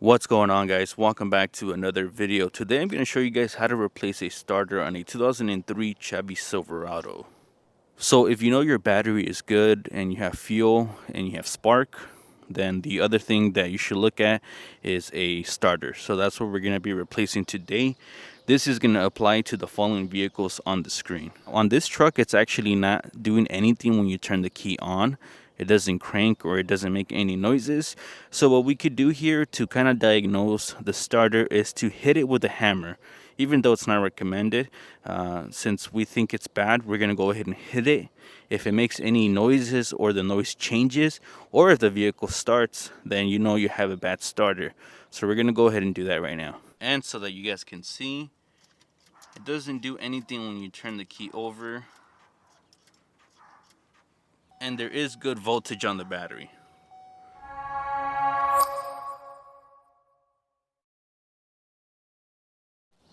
What's going on, guys? Welcome back to another video. Today I'm going to show you guys how to replace a starter on a 2003 Chevy Silverado. So if you know your battery is good and you have fuel and you have spark, then the other thing that you should look at is a starter. So that's what we're going to be replacing today. This is going to apply to the following vehicles on the screen. On this truck, it's actually not doing anything when you turn the key on. It doesn't crank or it doesn't make any noises. So what we could do here to kind of diagnose the starter is to hit it with a hammer. Even though it's not recommended, since we think it's bad, we're going to go ahead and hit it. If it makes any noises or the noise changes, or if the vehicle starts, then you know you have a bad starter. So we're going to go ahead and do that right now. And so that you guys can see, it doesn't do anything when you turn the key over. And there is good voltage on the battery.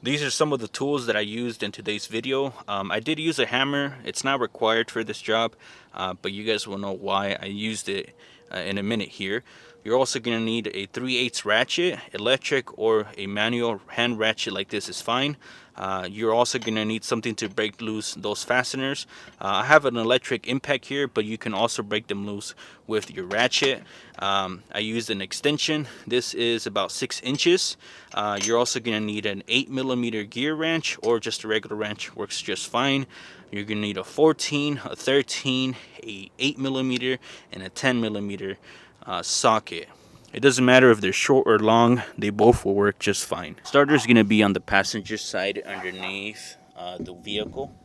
These are some of the tools that I used in today's video. I did use a hammer. It's not required for this job, but you guys will know why I used it in a minute here. You're also going to need a 3/8 ratchet, electric or a manual hand ratchet like this is fine. You're also going to need something to break loose those fasteners. I have an electric impact here, but you can also break them loose with your ratchet. I used an extension. This is about 6 inches. You're also going to need an 8mm gear wrench, or just a regular wrench works just fine. You're going to need a 14, a 13, a 8mm, and a 10mm socket. It doesn't matter if they're short or long, they both will work just fine. Starter is going to be on the passenger side underneath the vehicle.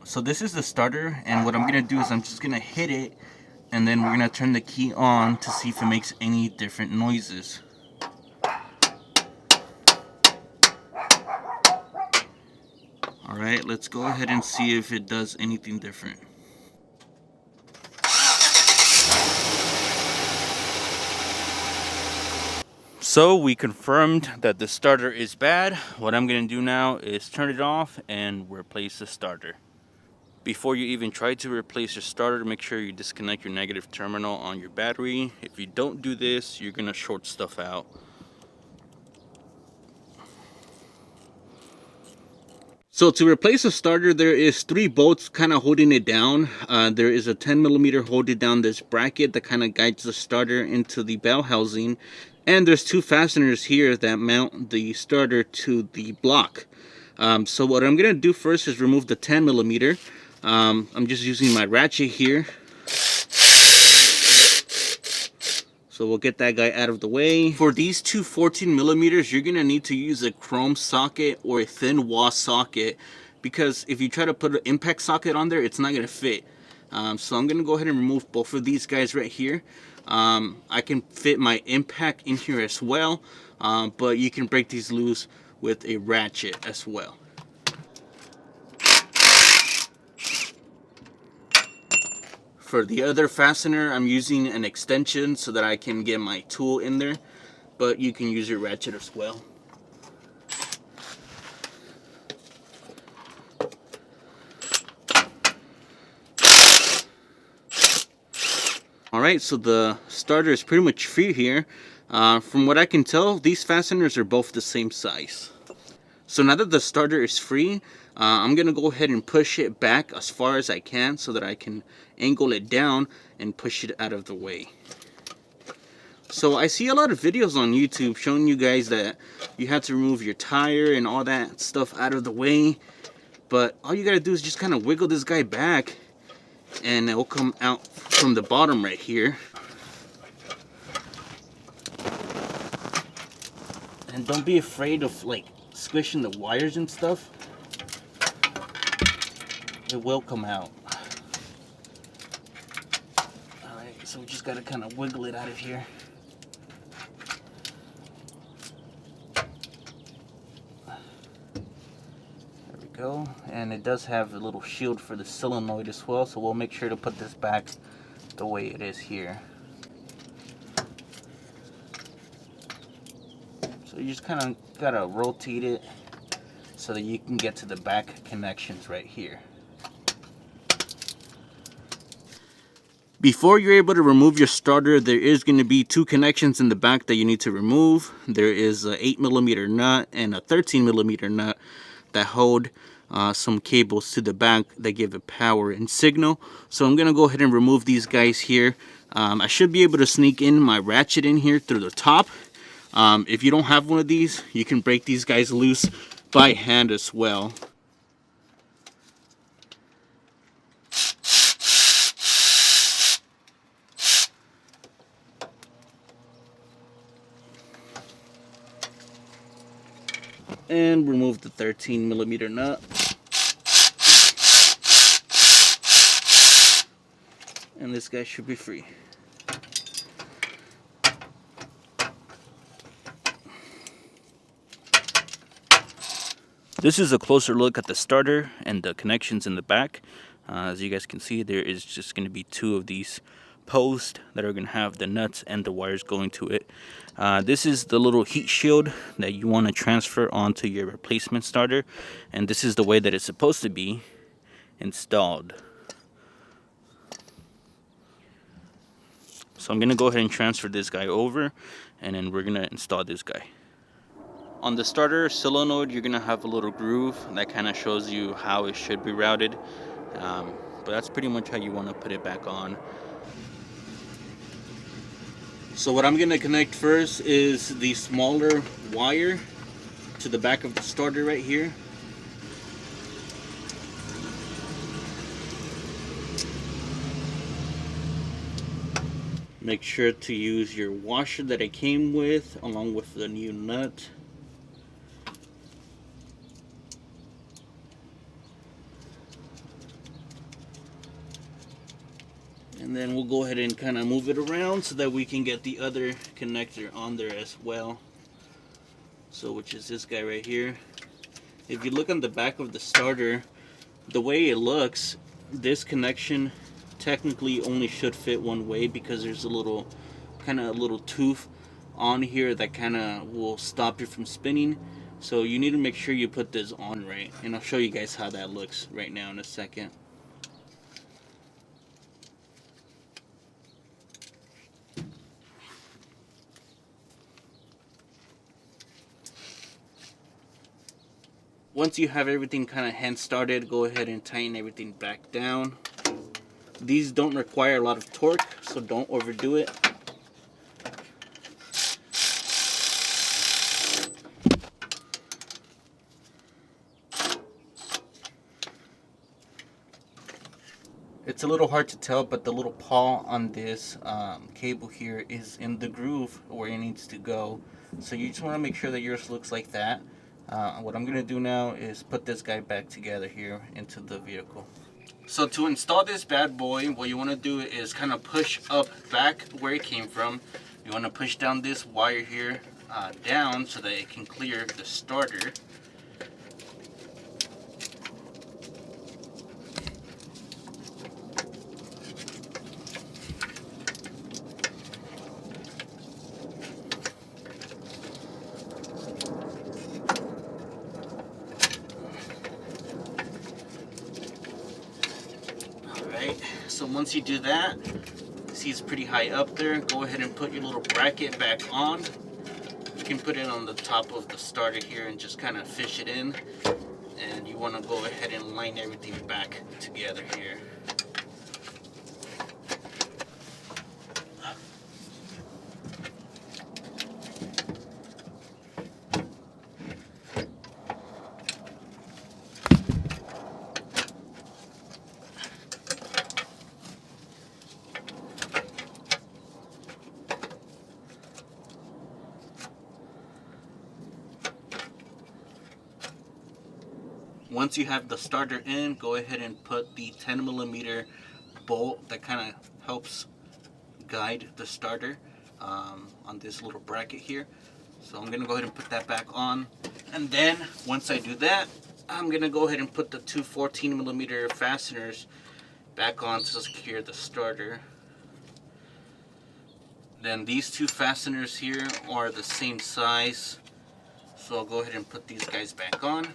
So this is the starter, and what I'm going to do is I'm just going to hit it, and then we're going to turn the key on to see if it makes any different noises. Alright, let's go ahead and see if it does anything different. So we confirmed that the starter is bad. What I'm going to do now is turn it off and replace the starter. Before you even try to replace your starter, make sure you disconnect your negative terminal on your battery. If you don't do this, you're going to short stuff out. So to replace a starter, there is 3 bolts kind of holding it down. There is a 10mm holding down this bracket that kind of guides the starter into the bell housing. And there's 2 fasteners here that mount the starter to the block. So what I'm going to do first is remove the 10mm. I'm just using my ratchet here. So we'll get that guy out of the way. For these 2 14mm, you're going to need to use a chrome socket or a thin wall socket, because if you try to put an impact socket on there, it's not going to fit. So I'm going to go ahead and remove both of these guys right here. I can fit my impact in here as well, but you can break these loose with a ratchet as well. For the other fastener, I'm using an extension so that I can get my tool in there, but you can use your ratchet as well. Alright, so the starter is pretty much free here. From what I can tell, these fasteners are both the same size. So now that the starter is free, I'm going to go ahead and push it back as far as I can so that I can angle it down and push it out of the way. So I see a lot of videos on YouTube showing you guys that you have to remove your tire and all that stuff out of the way. But all you got to do is just kind of wiggle this guy back, and it will come out from the bottom right here. And don't be afraid of like squishing the wires and stuff. It will come out. Alright, so we just gotta kind of wiggle it out of here. There we go. And it does have a little shield for the solenoid as well, so we'll make sure to put this back the way it is here. So you just kind of gotta rotate it so that you can get to the back connections right here. Before you're able to remove your starter, there is going to be two connections in the back that you need to remove. There is a 8mm nut and a 13mm nut that hold some cables to the back that give it power and signal. So I'm going to go ahead and remove these guys here. I should be able to sneak in my ratchet in here through the top. If you don't have one of these, you can break these guys loose by hand as well. And remove the 13mm nut. And this guy should be free. This is a closer look at the starter and the connections in the back. As you guys can see, there is just going to be two of these posts that are going to have the nuts and the wires going to it. This is the little heat shield that you want to transfer onto your replacement starter, and this is the way that it's supposed to be installed. So I'm going to go ahead and transfer this guy over, and then we're going to install this guy. On the starter solenoid, you're going to have a little groove that kind of shows you how it should be routed. But that's pretty much how you want to put it back on. So what I'm going to connect first is the smaller wire to the back of the starter right here. Make sure to use your washer that it came with along with the new nut. And then we'll go ahead and kind of move it around so that we can get the other connector on there as well. So which is this guy right here. If you look on the back of the starter, the way it looks, this connection technically only should fit one way because there's a little tooth on here that kind of will stop you from spinning. So you need to make sure you put this on right, and I'll show you guys how that looks right now in a second. Once you have everything kind of hand started, go ahead and tighten everything back down. These don't require a lot of torque, so don't overdo it. It's a little hard to tell, but the little pawl on this cable here is in the groove where it needs to go. So you just want to make sure that yours looks like that. What I'm going to do now is put this guy back together here into the vehicle. So to install this bad boy, what you want to do is kind of push up back where it came from. You want to push down this wire here down so that it can clear the starter. So once you do that, see it's pretty high up there, go ahead and put your little bracket back on. You can put it on the top of the starter here and just kind of fish it in. And you want to go ahead and line everything back together here. Once you have the starter in, go ahead and put the 10mm bolt that kind of helps guide the starter on this little bracket here. So I'm going to go ahead and put that back on. And then once I do that, I'm going to go ahead and put the two 14mm fasteners back on to secure the starter. Then these two fasteners here are the same size. So I'll go ahead and put these guys back on.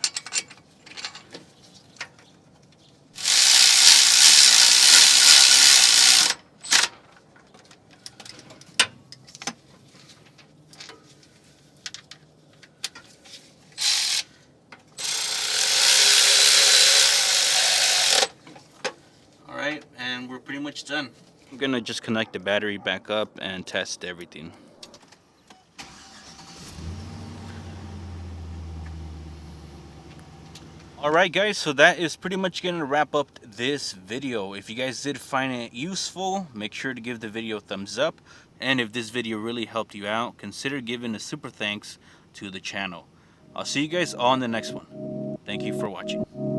much done. I'm gonna just connect the battery back up and test everything. Alright guys, so that is pretty much going to wrap up this video. If you guys did find it useful, make sure to give the video a thumbs up. And if this video really helped you out, consider giving a super thanks to the channel. I'll see you guys all in the next one. Thank you for watching.